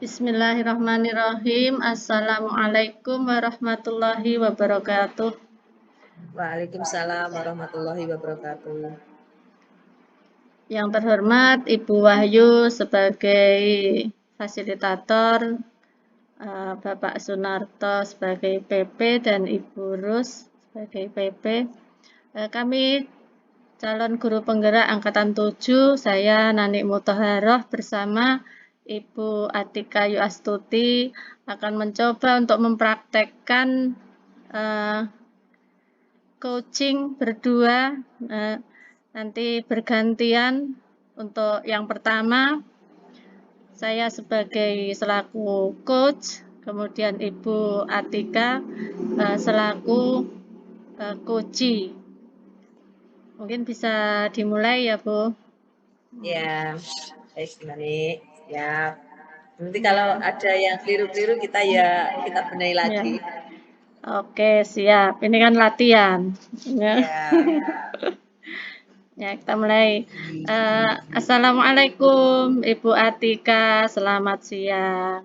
Bismillahirrahmanirrahim. Assalamualaikum warahmatullahi wabarakatuh. Waalaikumsalam warahmatullahi wabarakatuh. Yang terhormat Ibu Wahyu sebagai fasilitator, Bapak Sunarto sebagai PP dan Ibu Rus sebagai PP. Kami calon guru penggerak angkatan 7, saya Nani Muthaharoh bersama Ibu Atika Yuastuti akan mencoba untuk mempraktekkan coaching berdua, nanti bergantian. Untuk yang pertama, saya sebagai selaku coach, kemudian Ibu Atika selaku coachee. Mungkin bisa dimulai ya, Bu? Ya, baik Nani. Siap. Nanti kalau ada yang keliru-keliru kita benahi lagi. Ya. Oke, siap. Ini kan latihan. Ya. Ya. Ya, kita mulai. Assalamualaikum, Ibu Atika. Selamat siang.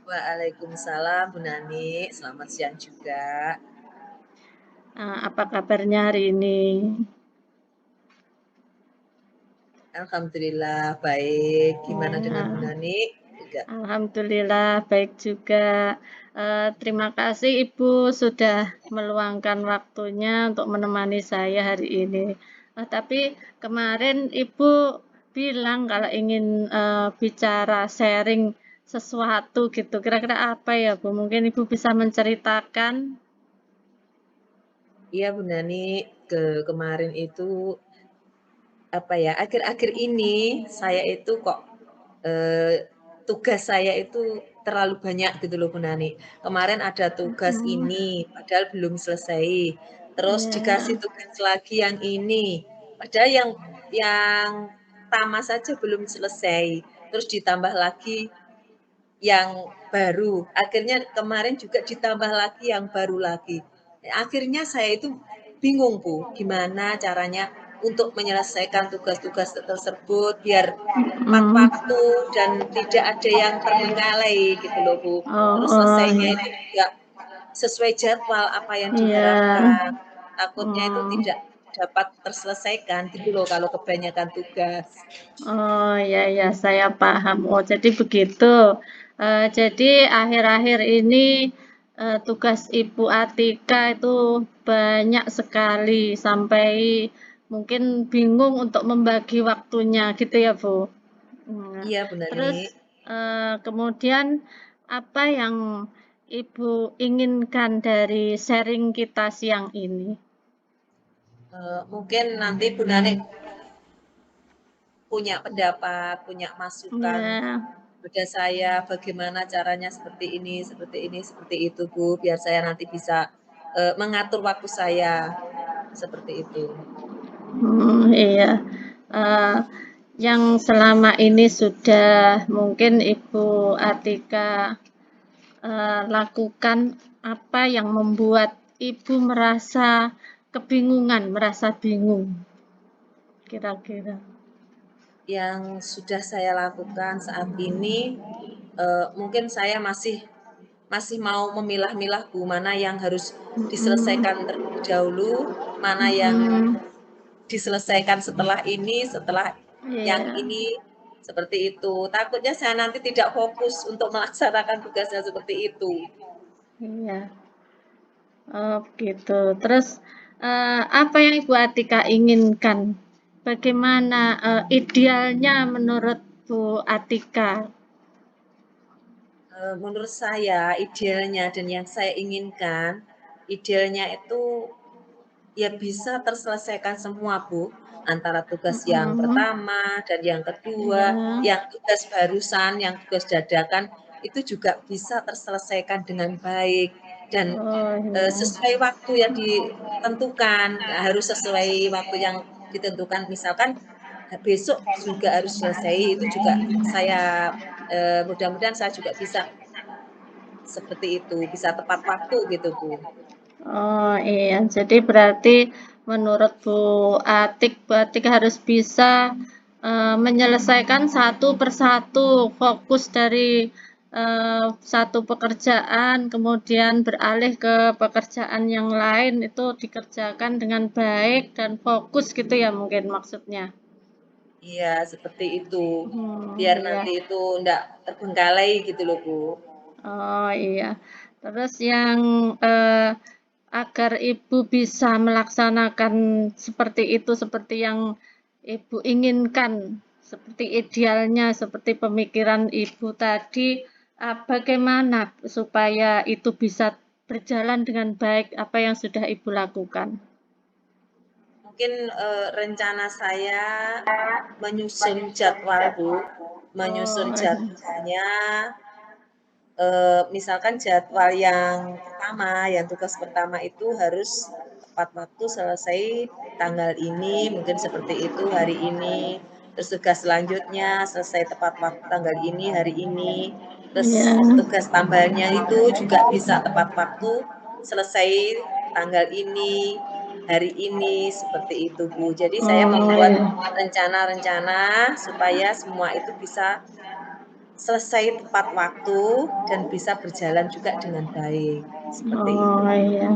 Waalaikumsalam Bu Nani. Selamat siang juga. Apa kabarnya hari ini? Alhamdulillah baik. Gimana dengan Bu Ya, Nani? Juga. Alhamdulillah baik juga. Terima kasih Ibu sudah meluangkan waktunya untuk menemani saya hari ini. Tapi kemarin Ibu bilang kalau ingin bicara sharing sesuatu gitu. Kira-kira apa ya Bu? Mungkin Ibu bisa menceritakan. Iya Bu Nani, kemarin itu apa ya? Akhir-akhir ini saya itu kok eh, tugas saya itu terlalu banyak gitu loh Bu Nani. Kemarin ada tugas Hmm, ini, padahal belum selesai. Terus dikasih ya. tugas lagi yang ini, padahal yang pertama saja belum selesai. Terus ditambah lagi yang baru. Akhirnya kemarin juga ditambah lagi yang baru lagi. Akhirnya saya itu bingung Bu, gimana caranya untuk menyelesaikan tugas-tugas tersebut biar tepat Hmm. waktu dan tidak ada yang terbengkalai gitu loh Bu. Oh, Terus oh, selesainya iya. itu juga sesuai jadwal apa yang Iya. diharapkan. Takutnya itu Oh. tidak dapat terselesaikan gitu loh kalau kebanyakan tugas. Oh, ya ya, saya paham. Oh, jadi begitu. Jadi akhir-akhir ini tugas Ibu Atika itu banyak sekali sampai mungkin bingung untuk membagi waktunya gitu ya, Bu. Nah, Iya Bu Nani. terus kemudian apa yang Ibu inginkan dari sharing kita siang ini? Mungkin nanti Bu Nani punya pendapat, punya masukan Ya. kepada saya bagaimana caranya seperti ini, seperti itu Bu, biar saya nanti bisa mengatur waktu saya seperti itu. Iya. Eh, yang selama ini sudah mungkin Ibu Atika lakukan, apa yang membuat Ibu merasa kebingungan, merasa bingung, kira-kira? Yang sudah saya lakukan saat ini mungkin saya masih masih mau memilah-milah Bu, mana yang harus Mm-mm. diselesaikan terlebih dahulu, mana yang Mm-mm. diselesaikan setelah ini, setelah yang Iya, ini, seperti itu. Takutnya saya nanti tidak fokus untuk melaksanakan tugasnya seperti itu. iya. Oh, gitu. Terus apa yang Ibu Atika inginkan? Bagaimana idealnya menurut Bu Atika? Menurut saya idealnya dan yang saya inginkan, idealnya itu ya bisa terselesaikan semua Bu, antara tugas yang Mm-mm. pertama dan yang kedua, Iya. yang tugas barusan, yang tugas dadakan itu juga bisa terselesaikan dengan baik dan Oh, iya. sesuai waktu yang ditentukan, harus sesuai waktu yang ditentukan. Misalkan besok juga harus selesai, itu juga saya mudah-mudahan saya juga bisa seperti itu, bisa tepat waktu gitu Bu. Oh, iya. Jadi berarti menurut Bu Atik harus bisa menyelesaikan satu persatu, fokus dari satu pekerjaan, kemudian beralih ke pekerjaan yang lain itu dikerjakan dengan baik dan fokus gitu ya mungkin maksudnya. Iya, seperti itu. Biar Iya. nanti itu enggak terbengkalai gitu loh, Bu. Oh iya. Terus yang agar Ibu bisa melaksanakan seperti itu, seperti yang Ibu inginkan, seperti idealnya, seperti pemikiran Ibu tadi, bagaimana supaya itu bisa berjalan dengan baik apa yang sudah Ibu lakukan? Mungkin, rencana saya menyusun jadwal, Bu. Menyusun Oh, jadwalnya, misalkan jadwal yang pertama, yang tugas pertama itu harus tepat waktu selesai tanggal ini, mungkin seperti itu hari ini. Terus tugas selanjutnya selesai tepat waktu tanggal ini, hari ini. iya. Terus tugas tambahannya itu juga bisa tepat waktu selesai tanggal ini, hari ini, seperti itu, Bu. Jadi saya Oh, membuat iya. rencana-rencana supaya semua itu bisa selesai tepat waktu dan bisa berjalan juga dengan baik, seperti itu. Oh, iya.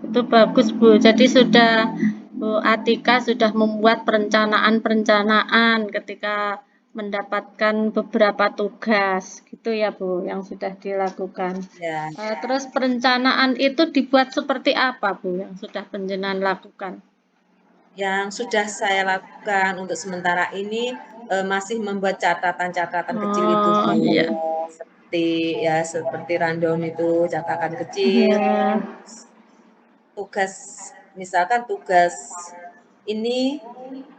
Itu bagus, Bu. Jadi sudah Bu Atika sudah membuat perencanaan-perencanaan ketika mendapatkan beberapa tugas, gitu ya, Bu, yang sudah dilakukan. Ya, Terus perencanaan itu dibuat seperti apa, Bu, yang sudah panjenengan lakukan? yang sudah saya lakukan untuk sementara ini, masih membuat catatan-catatan kecil itu, Oh, Bu. iya. Seperti ya seperti rundown itu, catatan kecil, Iya. tugas misalkan tugas ini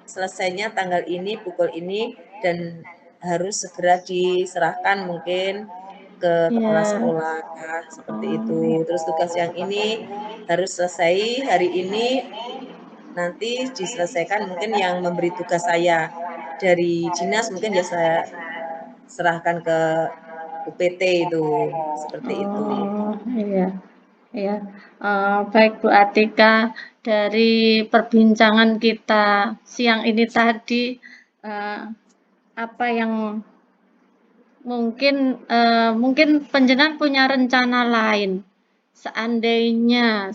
selesainya tanggal ini, pukul ini, dan harus segera diserahkan mungkin ke kepala Iya. sekolah, seperti Oh, itu. Terus tugas yang ini harus selesai hari ini, nanti diselesaikan mungkin yang memberi tugas saya dari dinas mungkin ya saya serahkan ke UPT itu, seperti itu. oh, iya. Iya, baik Bu Atika, dari perbincangan kita siang ini tadi, eee, apa yang mungkin panjenengan punya rencana lain, seandainya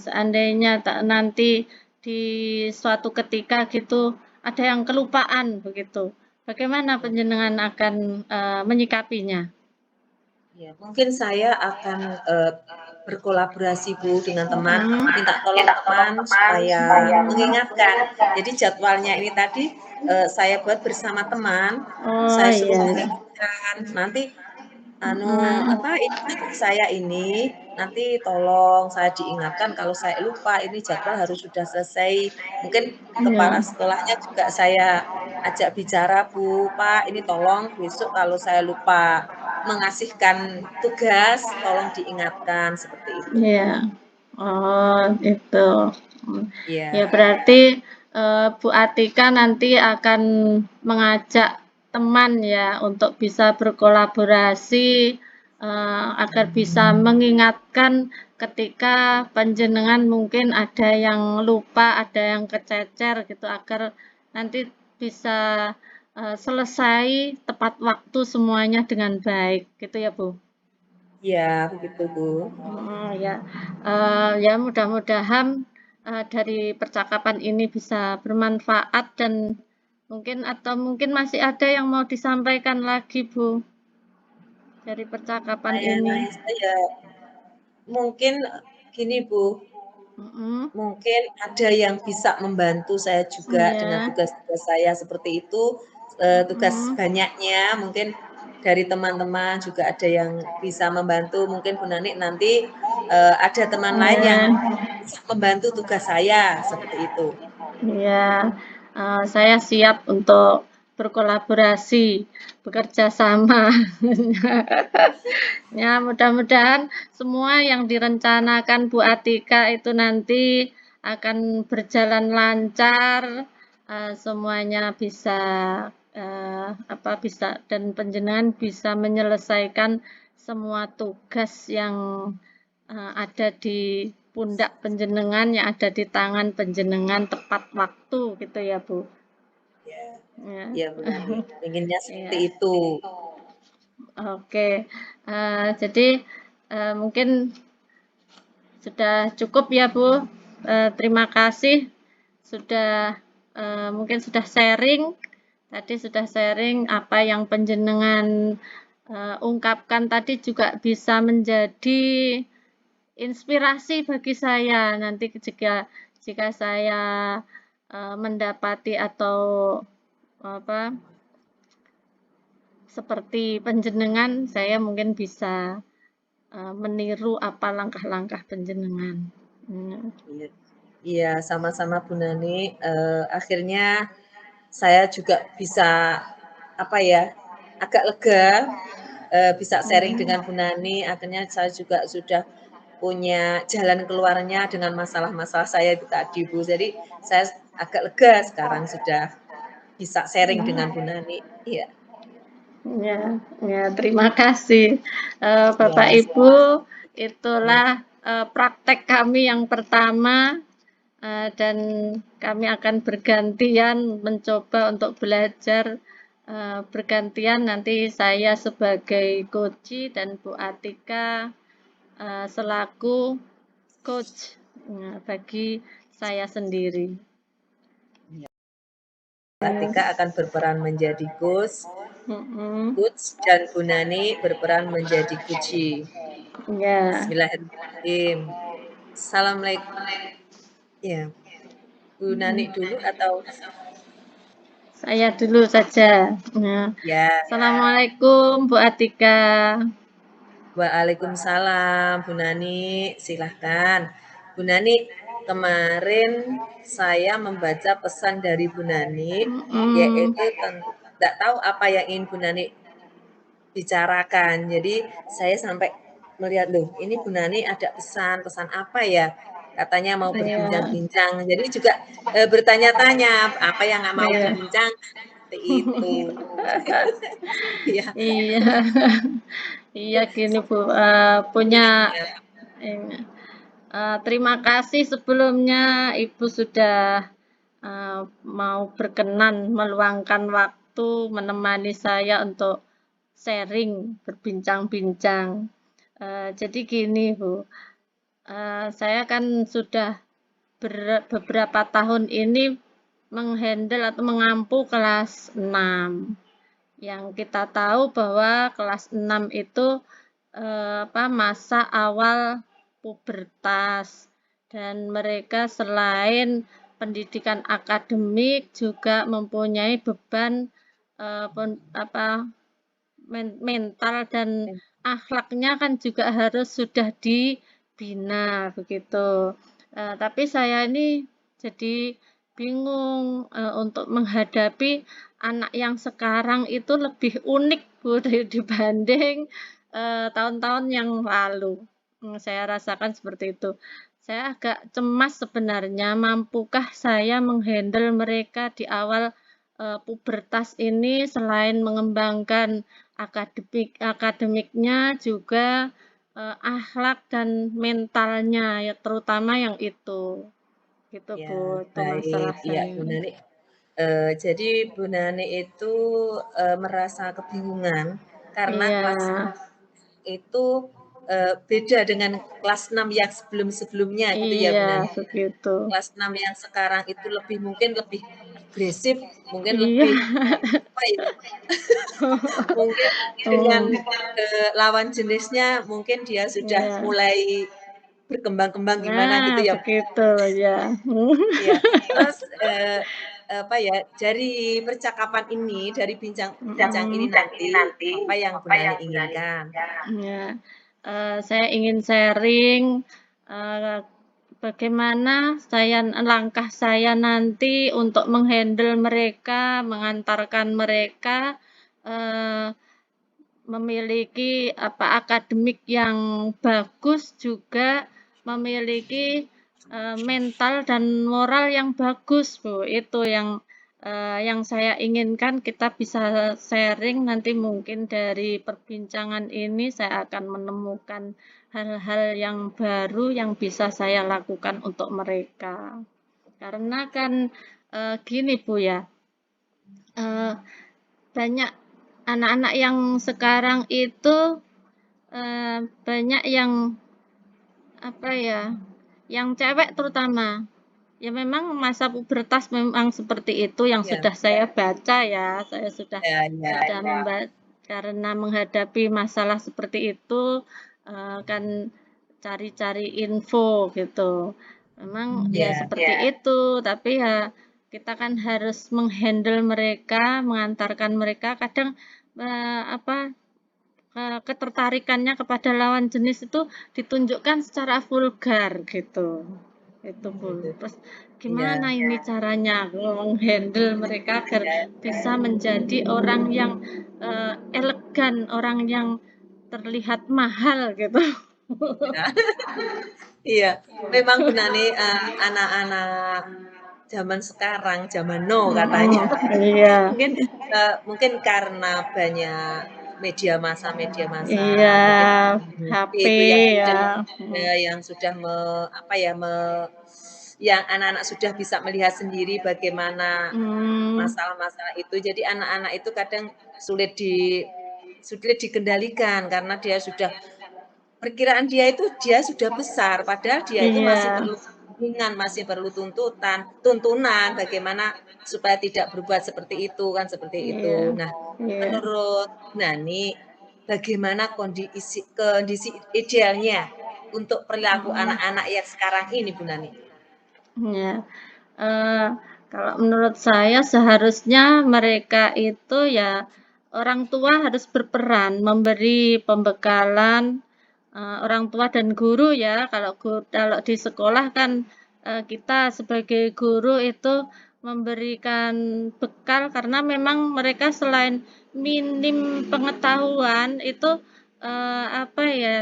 nanti di suatu ketika gitu ada yang kelupaan begitu, bagaimana panjenengan akan, menyikapinya? Ya, mungkin saya akan, berkolaborasi, Bu, dengan teman, Mhm. minta tolong teman supaya mengingatkan. Jadi jadwalnya ini tadi, saya buat bersama teman, Oh, saya suruh iya iya. mengingatkan, nanti Mhm. ini tugas saya ini, nanti tolong saya diingatkan kalau saya lupa ini jadwal harus sudah selesai. Mungkin Iya. kepala sekolahnya juga saya ajak bicara, "Bu, Pak, ini tolong besok kalau saya lupa mengasihkan tugas, tolong diingatkan," seperti itu. Iya. Oh, gitu. Mmm, ya Iya, berarti, Bu Atika nanti akan mengajak teman ya untuk bisa berkolaborasi, agar bisa mengingatkan ketika panjenengan mungkin ada yang lupa, ada yang kececer gitu, agar nanti bisa, selesai tepat waktu semuanya dengan baik, gitu ya, Bu? iya begitu, Bu. Ya, ya mudah-mudahan, dari percakapan ini bisa bermanfaat dan mungkin masih ada yang mau disampaikan lagi, Bu, dari percakapan ini? Saya mungkin gini, Bu, Mhm, mungkin ada yang bisa membantu saya juga dengan iya, tugas-tugas saya seperti itu, tugas mhm, banyaknya mungkin dari teman-teman juga ada yang bisa membantu, mungkin Bu Nani nanti, ada teman lain yang iya. bisa membantu tugas saya, seperti itu. Iya, saya siap untuk berkolaborasi, bekerja sama. Ya, mudah-mudahan semua yang direncanakan Bu Atika itu nanti akan berjalan lancar, semuanya bisa, bisa dan panjenengan bisa menyelesaikan semua tugas yang ada di pundak panjenengan, yang ada di tangan panjenengan tepat waktu gitu ya, Bu? Ya. Ya. Iya, Bu Nani, inginnya seperti Iya. itu. Oke, jadi, mungkin sudah cukup ya, Bu. Terima kasih sudah, mungkin sudah sharing, tadi sudah sharing apa yang panjenengan, ungkapkan tadi juga bisa menjadi inspirasi bagi saya nanti jika jika saya, mendapati atau apa, seperti panjenengan, saya mungkin bisa, meniru apa langkah-langkah panjenengan. Iya, iya, sama-sama Bu Nani, akhirnya saya juga bisa, apa ya, agak lega, bisa sharing dengan Bu Nani, akhirnya saya juga sudah punya jalan keluarnya dengan masalah-masalah saya itu tadi, Bu. Jadi saya agak lega sekarang sudah bisa sharing dengan Bu Nani. Iya, Ya, ya, terima kasih, Bapak iya, Ibu. mhm, Itulah, praktek kami yang pertama, dan kami akan bergantian mencoba untuk belajar, bergantian nanti saya sebagai coach dan Bu Atika, selaku coach, bagi saya sendiri. iya. Atika akan berperan menjadi Mhm, coach dan Bu Nani berperan menjadi coachee. ya, Bismillahirrahmanirrahim. Assalamualaikum ya, Bu Nani dulu atau saya dulu saja. Nah, ya, Assalamualaikum Bu Atika. Waalaikumsalam Bu Nani, silahkan. Bu Nani, kemarin saya membaca pesan dari Bu Nani, Mhm, yaitu tidak tahu apa yang ingin Bu Nani bicarakan. Jadi saya sampai melihat, loh ini Bu Nani ada pesan, pesan apa ya? Katanya mau iya, berbincang-bincang. Jadi juga bertanya-tanya apa yang nggak mau iya, dibincang seperti itu. Ya, iya, iya gini Bu, punya ya, ini, terima kasih sebelumnya Ibu sudah, mau berkenan meluangkan waktu menemani saya untuk sharing, berbincang-bincang. Jadi gini Bu, saya kan sudah beberapa tahun ini menghandle atau mengampu kelas 6. Yang kita tahu bahwa kelas 6 itu masa awal pubertas dan mereka selain pendidikan akademik juga mempunyai beban apa mental dan akhlaknya kan juga harus sudah dibina begitu. Tapi saya ini jadi bingung untuk menghadapi anak yang sekarang itu lebih unik Bu dibanding tahun-tahun yang lalu. Saya rasakan seperti itu. Saya agak cemas sebenarnya, mampukah saya menghandle mereka di awal pubertas ini selain mengembangkan akademiknya juga, akhlak dan mentalnya ya terutama yang itu, gitu ya, Bu, itu baik. masalah Iya, saya. Bu Nani. Jadi Bu Nani itu merasa kebingungan karena Iya, kelas itu beda dengan kelas 6 yang sebelum-sebelumnya gitu ya Bu iya Nani. begitu. Kelas 6 yang sekarang itu lebih mungkin lebih agresif, mungkin Iya, lebih apa ya, mungkin dengan mmm, lawan jenisnya mungkin dia sudah iya. mulai berkembang-kembang gimana Nah gitu ya. begitu, ya. Iya, terus, apa ya, dari percakapan ini, dari bincang ini Mhm. nanti, apa yang Bu Nani inginkan? Ya, saya ingin sharing, eee, bagaimana langkah saya nanti untuk menghandle mereka, mengantarkan mereka, eee, memiliki akademik yang bagus, juga memiliki, mental dan moral yang bagus, Bu. Itu yang saya inginkan kita bisa sharing nanti mungkin dari perbincangan ini saya akan menemukan hal-hal yang baru yang bisa saya lakukan untuk mereka. Karena kan, gini Bu ya, eee, banyak anak-anak yang sekarang itu, banyak yang, apa ya, yang cewek terutama, ya memang masa pubertas memang seperti itu yang Iya, sudah saya baca ya, saya sudah iya iya. sudah karena menghadapi masalah seperti itu, kan cari-cari info gitu. Memang ya Iya, seperti itu, tapi ya kita kan harus menghandle mereka, mengantarkan mereka kadang, apa, ketertarikannya kepada lawan jenis itu ditunjukkan secara vulgar gitu. Itu Bun. gitu. Terus Iya, gimana ini caranya menghandle mereka agar iya, bisa menjadi orang yang, elegan, orang yang terlihat mahal gitu. iya. Iya, memang Bu Nani, anak-anak zaman sekarang, zaman now katanya. Mhm, iya. Mungkin, mungkin karena banyak media massa, Iya, mungkin HP itu yang ya, sudah mhm, yang sudah apa ya, yang anak-anak sudah bisa melihat sendiri bagaimana mmm, masalah-masalah itu. Jadi anak-anak itu kadang sulit dikendalikan karena dia sudah perkiraan dia sudah besar, padahal dia itu masih iya, perlu bimbingan, masih perlu tuntunan bagaimana supaya tidak berbuat seperti itu, kan seperti itu. iya, Nah, iya, menurut Nani, bagaimana kondisi idealnya untuk perilaku mhm, anak-anak yang sekarang ini, Bu Nani? iya. Eee, Kalau menurut saya seharusnya mereka itu ya orang tua harus berperan memberi pembekalan, orang tua dan guru ya kalau di sekolah kan, kita sebagai guru itu memberikan bekal karena memang mereka selain minim pengetahuan itu, apa ya,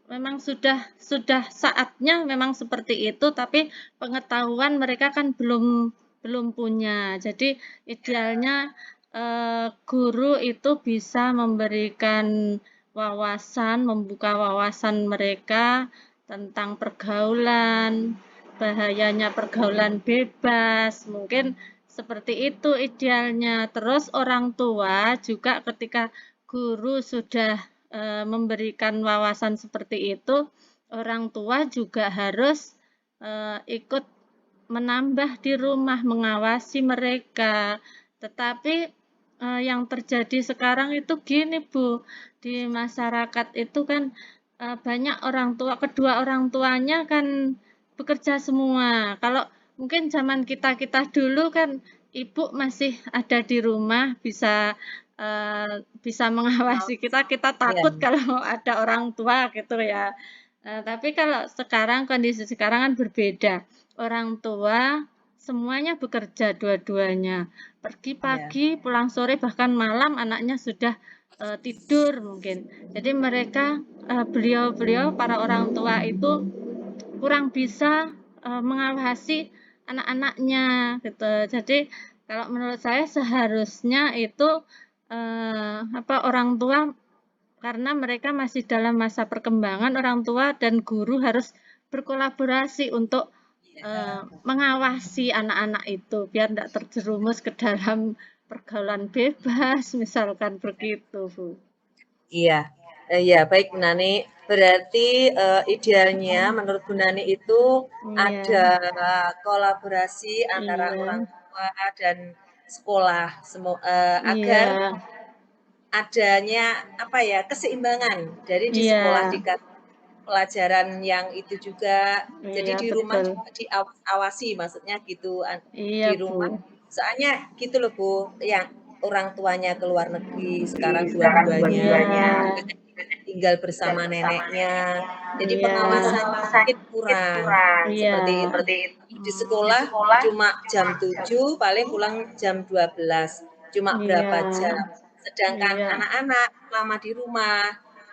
memang sudah saatnya memang seperti itu tapi pengetahuan mereka kan belum punya. Jadi idealnya, guru itu bisa memberikan wawasan, membuka wawasan mereka tentang pergaulan, bahayanya pergaulan bebas, mungkin seperti itu idealnya. Terus orang tua juga ketika guru sudah, memberikan wawasan seperti itu, orang tua juga harus, ikut menambah di rumah, mengawasi mereka. Tetapi, yang terjadi sekarang itu gini, Bu, di masyarakat itu kan, banyak orang tua kedua orang tuanya kan bekerja semua. Kalau mungkin zaman kita-kita dulu kan ibu masih ada di rumah bisa mengawasi kita, kita Iya, takut kalau ada orang tua gitu ya. Tapi kalau sekarang kondisi sekarang kan berbeda. Orang tua semuanya bekerja dua-duanya. Pergi iya, pagi, pulang sore, bahkan malam anaknya sudah, tidur mungkin. Jadi mereka, beliau-beliau para orang tua itu kurang bisa, mengawasi anak-anaknya gitu. Jadi kalau menurut saya seharusnya itu, apa, orang tua karena mereka masih dalam masa perkembangan, orang tua dan guru harus berkolaborasi untuk, mengawasi anak-anak itu biar tidak terjerumus ke dalam pergaulan bebas, misalkan begitu, Bu. iya, iya, baik Bu Nani. Berarti, idealnya menurut Bu Nani itu ada Iya, kolaborasi antara orang iya, tua dan sekolah iya, agar adanya, apa ya, keseimbangan. Jadi di iya, sekolah dikasih pelajaran yang itu juga, jadi iya, di rumah betul. juga diawasi maksudnya gitu, Iya, di Bu. rumah soalnya gitu loh Bu, yang orang tuanya ke luar negeri sekarang dua-duanya, Iya, tinggal bersama neneknya, jadi iya, pengawasannya mungkin kurang, seperti iya, itu. Di sekolah cuma jam 7 paling pulang jam 12 cuma iya, berapa jam. Sedangkan iya, anak-anak lama di rumah,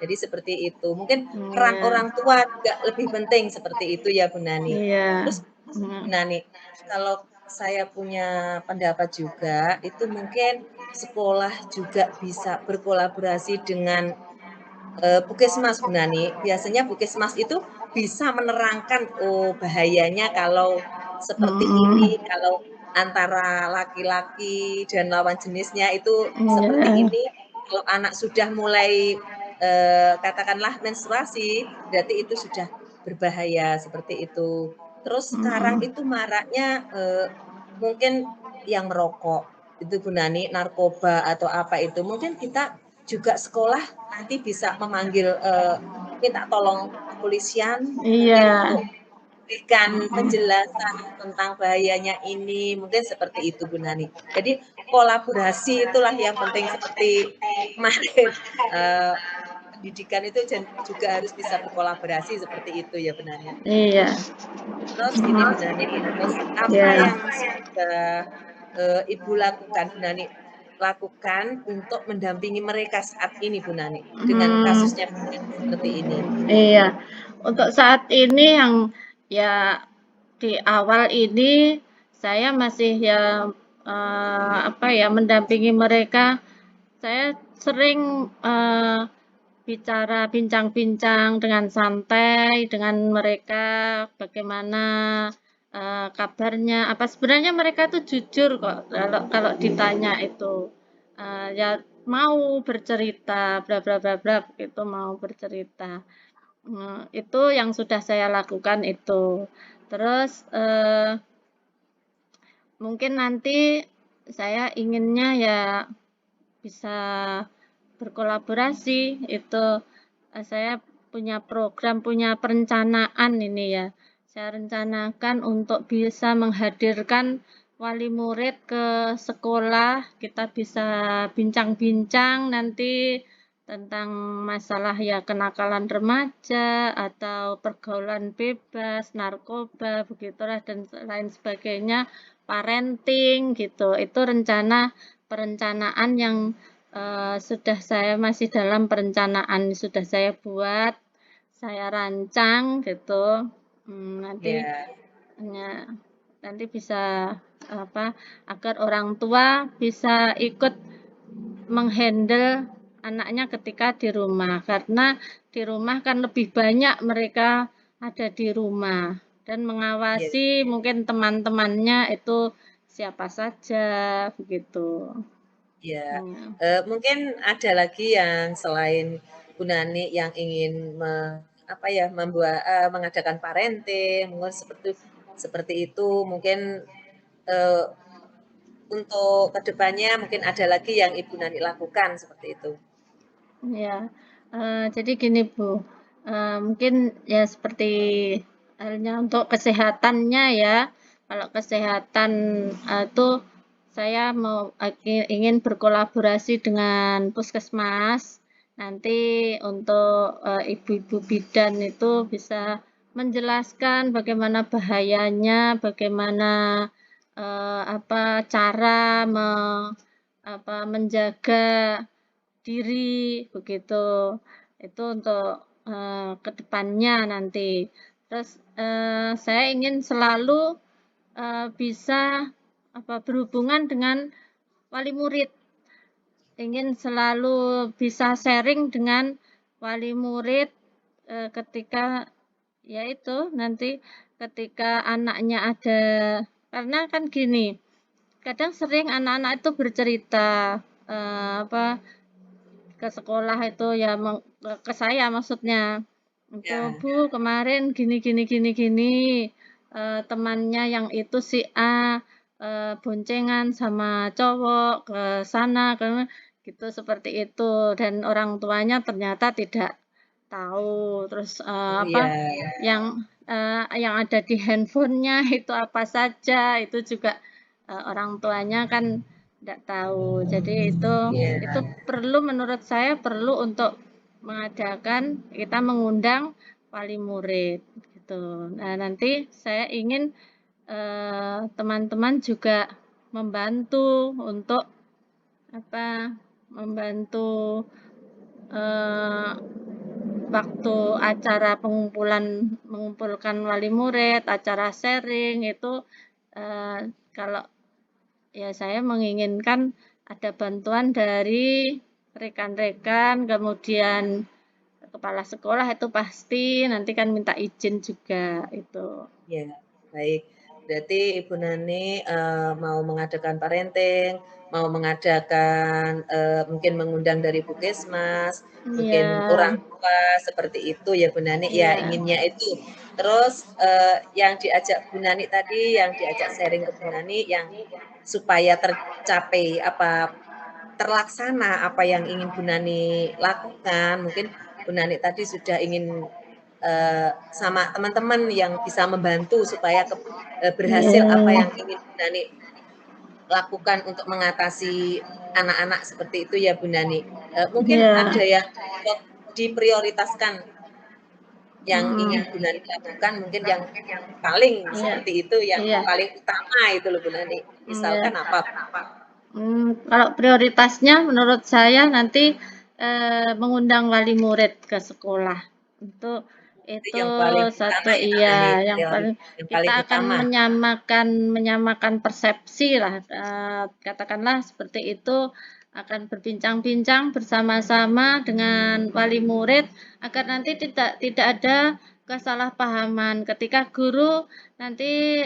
jadi seperti itu. Mungkin peran iya, orang tua juga lebih penting seperti itu ya Bu Nani. iya, Terus Bu mhm, Nani, kalau saya punya pendapat juga, itu mungkin sekolah juga bisa berkolaborasi dengan Puskesmas Bu Nani, biasanya Puskesmas itu bisa menerangkan, oh bahayanya kalau seperti ini, mhm, kalau antara laki-laki dan lawan jenisnya itu seperti Iya. ini, kalau anak sudah mulai, katakanlah menstruasi, berarti itu sudah berbahaya, seperti itu. Terus sekarang Mhm. itu maraknya, mungkin yang merokok, itu Bu Nani, narkoba atau apa itu, mungkin kita juga sekolah nanti bisa memanggil, minta tolong kepolisian mungkin Iya. untuk berikan Mhm. penjelasan tentang bahayanya ini, mungkin seperti itu Bu Nani. Jadi kolaborasi itulah yang penting seperti kemarin, pendidikan itu juga harus bisa berkolaborasi seperti itu ya Bu Nani. Iya. Terus ini Bu Nani, terus apa Ya. yang sudah, Ibu lakukan, Bu Nani lakukan untuk mendampingi mereka saat ini Bu Nani, dengan Hmm. kasusnya seperti ini? Iya. Untuk saat ini yang ya di awal ini saya masih ya apa ya mendampingi mereka. Saya sering bicara bincang-bincang dengan santai dengan mereka bagaimana kabarnya. Apa sebenarnya mereka tuh jujur kok kalau kalau ditanya itu ya mau bercerita bla bla bla bla itu mau bercerita. Itu yang sudah saya lakukan itu. Terus, mungkin nanti saya inginnya ya bisa berkolaborasi, itu, saya punya program, punya perencanaan ini ya. Saya rencanakan untuk bisa menghadirkan wali murid ke sekolah, kita bisa bincang-bincang nanti tentang masalah ya kenakalan remaja atau pergaulan bebas, narkoba, begitulah dan lain sebagainya, parenting gitu. Itu perencanaan yang sudah saya masih dalam perencanaan, sudah saya buat, saya rancang gitu. Nanti Ya, ya, nanti bisa apa agar orang tua bisa ikut menghandle anaknya ketika di rumah karena di rumah kan lebih banyak mereka ada di rumah dan ya, mengawasi mungkin teman-temannya itu siapa saja begitu. ya. Ya. Mungkin ada lagi yang selain Bu Nani yang ingin apa ya, mengadakan parenting, mungkin seperti seperti itu, mungkin, eee, untuk kedepannya mungkin ada lagi yang Ibu Nani lakukan, seperti itu. Ya, jadi gini Bu, mungkin ya seperti halnya untuk kesehatannya ya, kalau kesehatan itu saya mau ingin berkolaborasi dengan puskesmas, nanti untuk ibu-ibu bidan itu bisa menjelaskan bagaimana bahayanya, bagaimana apa cara menjaga diri begitu. Itu untuk ke depannya nanti. Terus saya ingin selalu bisa berhubungan dengan wali murid. Ingin selalu bisa sharing dengan wali murid ketika ya itu nanti ketika anaknya ada karena kan gini, kadang sering anak-anak itu bercerita apa ke sekolah itu ya ke saya maksudnya. Itu, Ya, "Bu, kemarin gini gini gini gini, temannya yang itu si A, boncengan sama cowok ke sana ke" gitu, seperti itu. Dan orang tuanya ternyata tidak tahu. Terus, oh iya, yang ada di handphonenya itu apa saja, itu juga, orang tuanya kan tidak tahu. Jadi itu iya, perlu menurut saya perlu untuk mengadakan kita mengundang wali murid gitu. Nah, nanti saya ingin teman-teman juga membantu untuk apa? Membantu eh, waktu acara mengumpulkan wali murid, acara sharing itu kalau ya saya menginginkan ada bantuan dari rekan-rekan, kemudian kepala sekolah itu pasti nanti kan minta izin juga itu. iya, baik. Berarti Ibu Nani, mau mengadakan parenting, mau mengadakan, mungkin mengundang dari Puskesmas, mungkin orang Iya. tua, seperti itu ya Bu Nani ya, Iya. inginnya itu. Terus, yang diajak Bu Nani tadi, yang diajak sharing ke Bu Nani, yang supaya tercapai terlaksana apa yang ingin Bu Nani lakukan, mungkin Bu Nani tadi sudah ingin, sama teman-teman yang bisa membantu supaya berhasil apa yang Iya. ingin Bu Nani lakukan untuk mengatasi anak-anak seperti itu ya Bu Nani. Mungkin Iya. ada yang diprioritaskan yang ingin Mhm. Bu Nani lakukan, mungkin yang paling Iya. seperti itu, yang Iya. paling utama itu loh Bu Nani. Iya. Misalkan apa? Kalau prioritasnya menurut saya nanti, mengundang wali murid ke sekolah. Itu Itu itu yang paling utama satu ya Bu iya, Nani, yang paling yang kita paling akan utama. menyamakan persepsilah, katakanlah seperti itu, akan berbincang-bincang bersama-sama dengan wali murid agar nanti tidak ada kesalahpahaman ketika guru nanti,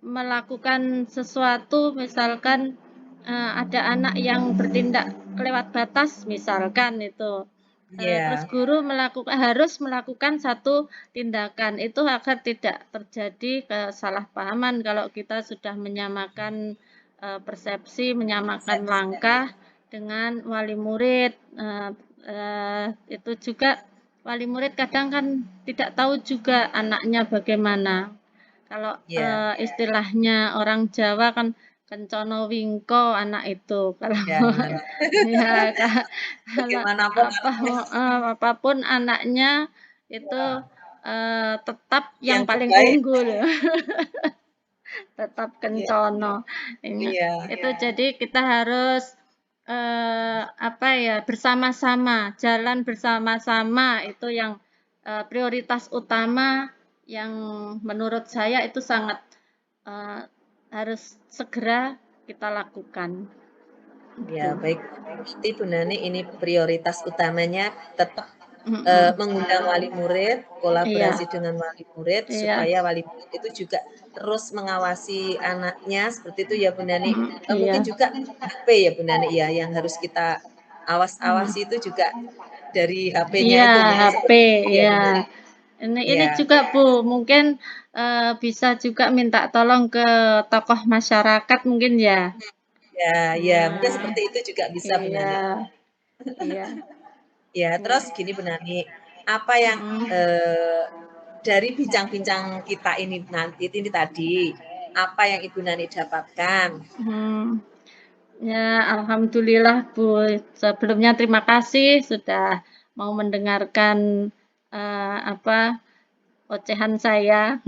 melakukan sesuatu misalkan, ada anak yang bertindak kelewat batas misalkan itu, terus Iya, guru harus melakukan satu tindakan, itu agar tidak terjadi kesalahpahaman kalau kita sudah menyamakan, persepsi, menyamakan persepsi. langkah dengan wali murid, itu juga wali murid kadang kan tidak tahu juga anaknya bagaimana. Kalau, Iya, istilahnya orang Jawa kan kencono wingko anak itu, kalau jangan. ya kalau Bagaimanapun anaknya apapun anaknya itu, ya, tetap yang yang paling terbaik. unggul, tetap Iya, kencono. iya, Itu jadi kita harus, apa ya, bersama-sama, jalan bersama-sama itu yang, prioritas utama yang menurut saya itu sangat, eee, harus segera kita lakukan, ya gitu. baik. Berarti Bu Nani ini prioritas utamanya tetap, Mhm. mengundang wali murid, Iya. kolaborasi dengan wali murid, Iya. supaya wali murid itu juga terus mengawasi anaknya, seperti itu ya Bu Nani. Mhm. Iya. Mungkin juga HP ya Bu Nani ya, yang harus kita Mhm. awas-awasi itu juga dari HP-nya Iya, itu, mungkin HP, seperti itu ya iya. Bu Nani? Ini Iya. juga Bu, mungkin, bisa juga minta tolong ke tokoh masyarakat mungkin ya? Ya, ya, mungkin Nah, seperti itu juga bisa Bu iya, Nani. iya, Ya, iya, terus gini Bu Nani, apa yang, mhm, dari bincang-bincang kita ini tadi, apa yang Ibu Nani dapatkan? mhm. Ya, alhamdulillah Bu, sebelumnya terima kasih sudah mau mendengarkan, apa, ocehan saya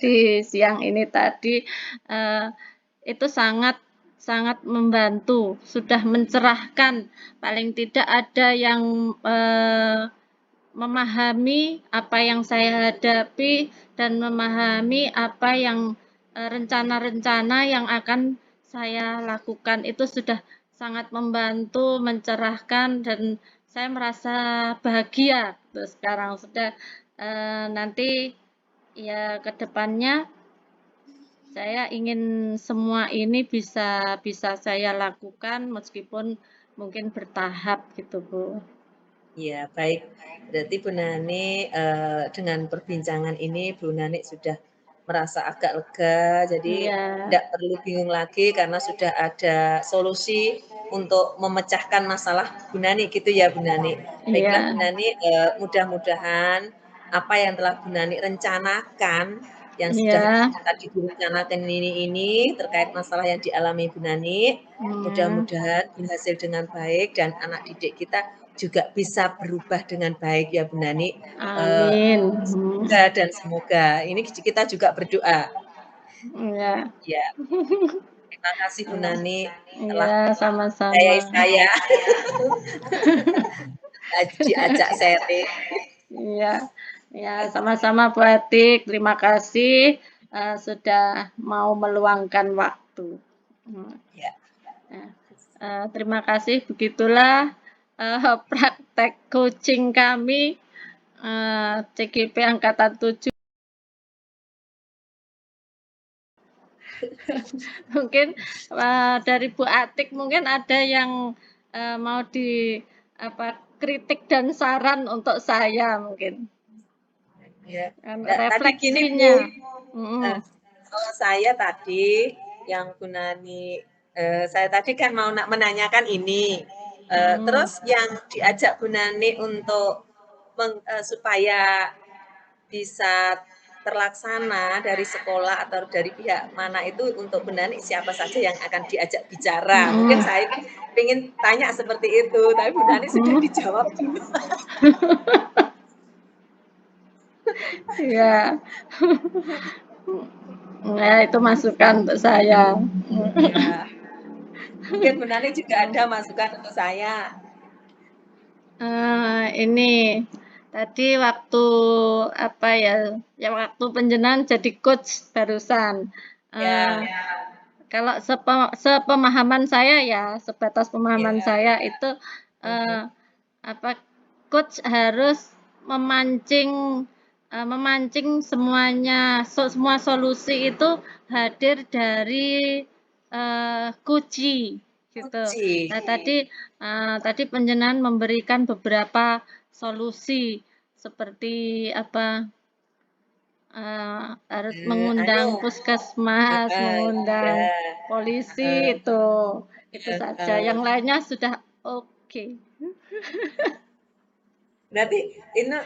di siang ini tadi, eee, itu sangat sangat membantu, sudah mencerahkan, paling tidak ada yang, memahami apa yang saya hadapi dan memahami apa yang, rencana-rencana yang akan saya lakukan. Itu sudah sangat membantu, mencerahkan, dan saya merasa bahagia tuh sekarang. Sudah, nanti ya ke depannya saya ingin semua ini bisa bisa saya lakukan meskipun mungkin bertahap gitu, Bu. Ya, baik. Berarti Bu Nani, dengan perbincangan ini Bu Nani sudah merasa agak lega, jadi Iya, tidak perlu bingung lagi karena sudah ada solusi untuk memecahkan masalah Bu Nani, gitu ya Bu Nani. Baiklah Bu iya, Nani, mudah-mudahan apa yang telah Bu Nani rencanakan, yang sudah iya, tadi direncanakan ini terkait masalah yang dialami Bu Nani, mmm, mudah-mudahan berhasil dengan baik dan anak didik kita juga bisa berubah dengan baik ya Bu Nani, eee, amin, semoga dan semoga. Ini kita juga berdoa. iya, Ya, terima kasih Bu iya, Nani iya, telah sama-sama. mempercayai saya diajak sharing. Iya, iya, sama-sama Bu Atik, terima kasih, sudah mau meluangkan waktu. Mmm, Ya, nah, terima kasih, begitulah, praktek coaching kami, CGP angkatan 7. Mungkin, dari Bu Atik mungkin ada yang, mau apa, kritik dan saran untuk saya mungkin, Ya. Nah, tadi gini Bu, refleksinya. Mhm, kalau saya tadi yang Bu Nani, saya tadi kan mau menanyakan ini, mhm, terus yang diajak Bu Nani untuk supaya bisa terlaksana dari sekolah atau dari pihak mana itu untuk Bu Nani siapa saja yang akan diajak bicara? Mungkin mhm, saya kan pengen tanya seperti itu, tapi Bu Nani sudah mhm. dijawab dulu. Iya. Ya, itu masukan untuk saya. Ya, mungkin Bu Nani juga ada masukan untuk saya. Ini, tadi waktu, apa ya, ya waktu panjenengan jadi coach barusan, eee, Ya, kalau sepemahaman saya ya, sebatas pemahaman ya. saya itu, eee, apa, coach harus memancing memancing semuanya, semua solusi itu hadir dari, kunci, gitu. Kunci. Nah, tadi panjenengan memberikan beberapa solusi seperti apa, harus Anu, mengundang puskesmas, mengundang ya, polisi heeh, itu saja, yang lainnya sudah oke. Berarti ini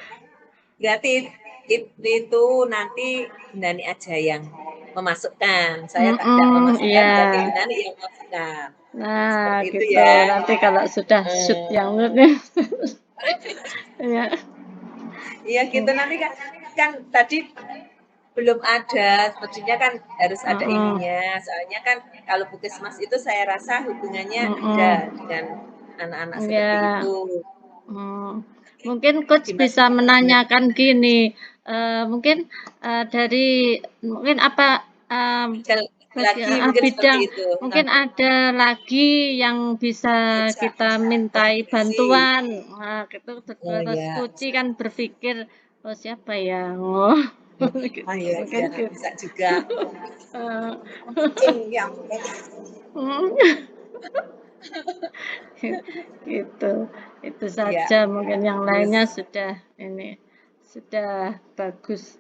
berarti itu nanti Bu Nani aja yang memasukkan. Saya tidak Mhm, memasukkan, iya. berarti Bu Nani yang memasukkan. Nah, Seperti itu gitu. ya. Nanti kalau sudah shoot Eh, yang ini ya. Iya gitu nanti kan kan tadi belum ada, sepertinya kan harus ada Mhm, ininya. Soalnya kan kalau Puskesmas itu saya rasa hubungannya ada mhm. dengan anak-anak seperti Iya. itu. Mungkin coach bisa Dimasukkan ke Bu. menanyakan gini, mungkin, dari mungkin apa, Mungkin seperti bidang itu. mungkin ada lagi yang bisa Ajak kita mintai komunikasi. bantuan, nah gitu Oh terus ya, kunci kan berpikir, "Oh siapa ya?" Oh, ah gitu, ya, mungkin iya gitu. bisa juga Eee, memancing yang mhm, gitu, itu iya. saja mungkin yang lainnya Terus sudah ini, sudah bagus.